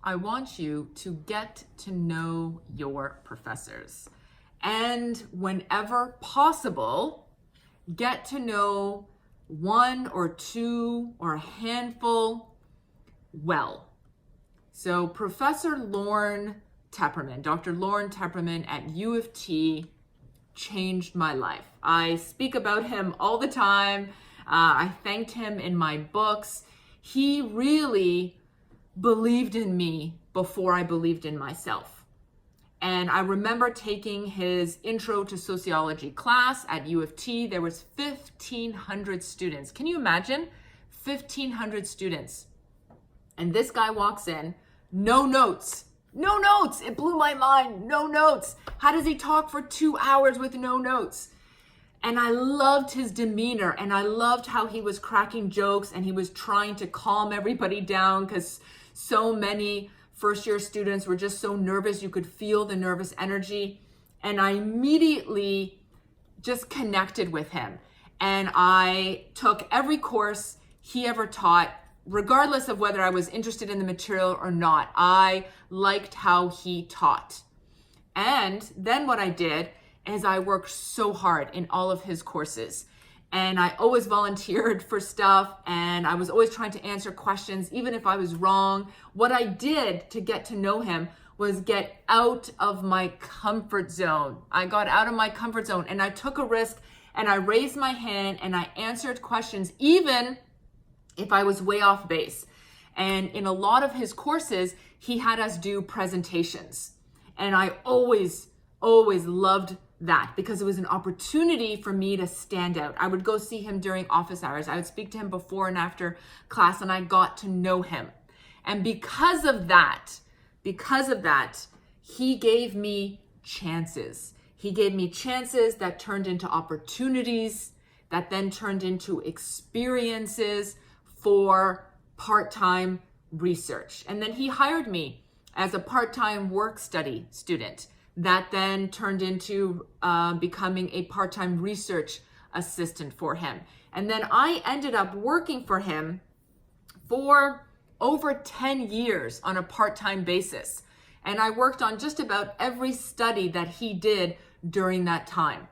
I want you to get to know your professors. And whenever possible, get to know one or two or a handful well. So Professor Lauren Tepperman, Dr. Lauren Tepperman at U of T changed my life. I speak about him all the time. I thanked him in my books. He really believed in me before I believed in myself. And I remember taking his intro to sociology class at U of T. There was 1,500 students. Can you imagine? 1,500 students. And this guy walks in, no notes. No notes. It blew my mind. No notes. How does he talk for 2 hours with no notes? And I loved his demeanor, and I loved how he was cracking jokes and he was trying to calm everybody down because so many first-year students were just so nervous. You could feel the nervous energy. And I immediately just connected with him. And I took every course he ever taught, regardless of whether I was interested in the material or not. I liked how he taught. And then what I did is I worked so hard in all of his courses. And I always volunteered for stuff, and I was always trying to answer questions, even if I was wrong. What I did to get to know him was get out of my comfort zone. I got out of my comfort zone and I took a risk, and I raised my hand and I answered questions, even if I was way off base. And in a lot of his courses, he had us do presentations. And I always loved that because it was an opportunity for me to stand out. I would go see him during office hours. I would speak to him before and after class, and I got to know him. And because of that, he gave me chances. He gave me chances that turned into opportunities, that then turned into experiences for part-time research. And then he hired me as a part-time work study student. That then turned into becoming a part-time research assistant for him. And then I ended up working for him for over 10 years on a part-time basis. And I worked on just about every study that he did during that time.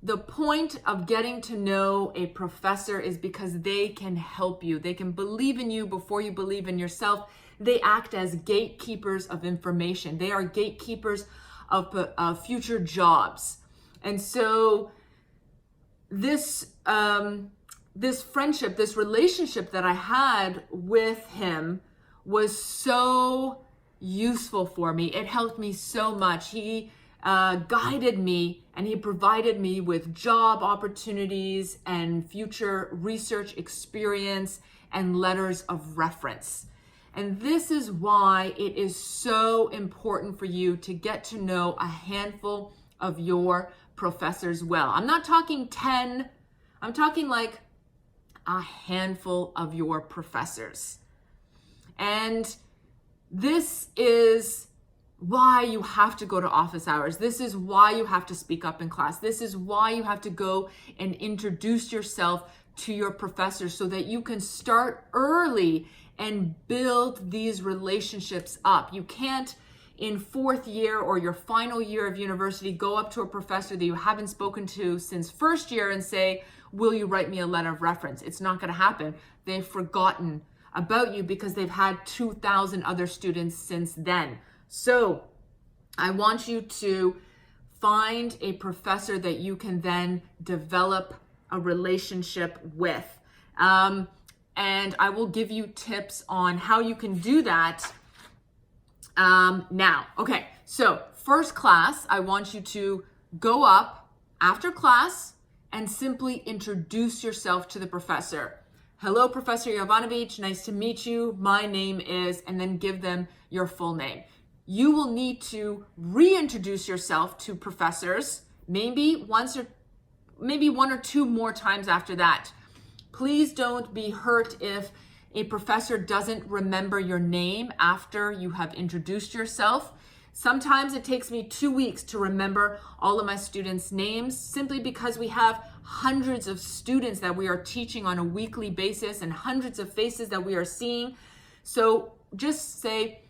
The point of getting to know a professor is because they can help you. They can believe in you before you believe in yourself. They act as gatekeepers of information. They are gatekeepers of future jobs. And so this friendship, this relationship that I had with him was so useful for me. It helped me so much. He guided me, and he provided me with job opportunities and future research experience and letters of reference. And this is why it is so important for you to get to know a handful of your professors well. I'm not talking 10, I'm talking like a handful of your professors. And this is why you have to go to office hours. This is why you have to speak up in class. This is why you have to go and introduce yourself to your professors so that you can start early and build these relationships up. You can't, in fourth year or your final year of university, go up to a professor that you haven't spoken to since first year and say, will you write me a letter of reference? It's not going to happen. They've forgotten about you because they've had 2,000 other students since then. So I want you to find a professor that you can then develop a relationship with. And I will give you tips on how you can do that now. Okay, so first class, I want you to go up after class and simply introduce yourself to the professor. Hello, Professor Jovanovic, nice to meet you. My name is, and then give them your full name. You will need to reintroduce yourself to professors, maybe one or two more times after that. Please don't be hurt if a professor doesn't remember your name after you have introduced yourself. Sometimes it takes me 2 weeks to remember all of my students' names simply because we have hundreds of students that we are teaching on a weekly basis and hundreds of faces that we are seeing. So just say,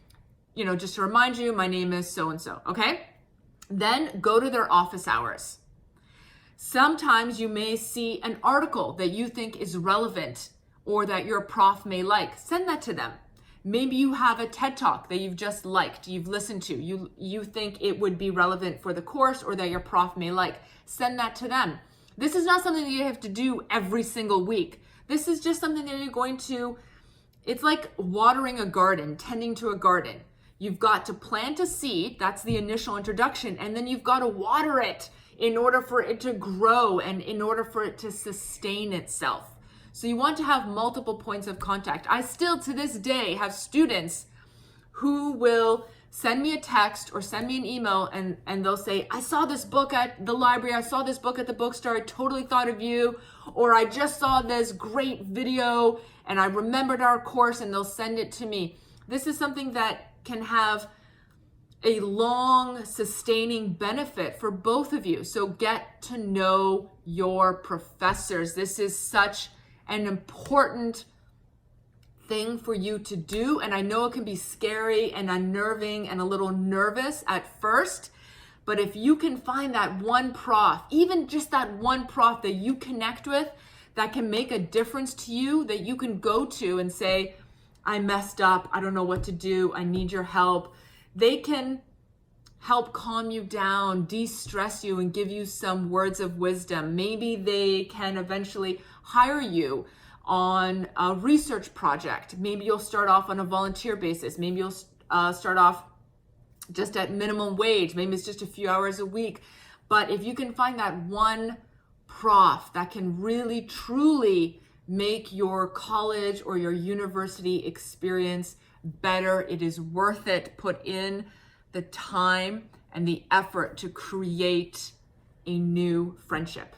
just to remind you, my name is so-and-so, okay? Then go to their office hours. Sometimes you may see an article that you think is relevant or that your prof may like. Send that to them. Maybe you have a TED Talk that you've just liked, you've listened to, you think it would be relevant for the course or that your prof may like. Send that to them. This is not something that you have to do every single week. This is just something that you're going to, it's like watering a garden, tending to a garden. You've got to plant a seed, that's the initial introduction, and then you've got to water it in order for it to grow and in order for it to sustain itself. So you want to have multiple points of contact. I still, to this day, have students who will send me a text or send me an email and they'll say, I saw this book at the library, I saw this book at the bookstore, I totally thought of you, or I just saw this great video and I remembered our course, and they'll send it to me. This is something that can have a long sustaining benefit for both of you. So get to know your professors. This is such an important thing for you to do. And I know it can be scary and unnerving and a little nervous at first, but if you can find that one prof, even just that one prof that you connect with, that can make a difference to you, that you can go to and say, I messed up, I don't know what to do, I need your help. They can help calm you down, de-stress you, and give you some words of wisdom. Maybe they can eventually hire you on a research project. Maybe you'll start off on a volunteer basis. Maybe you'll start off just at minimum wage. Maybe it's just a few hours a week. But if you can find that one prof that can really, truly make your college or your university experience better, it is worth it. Put in the time and the effort to create a new friendship.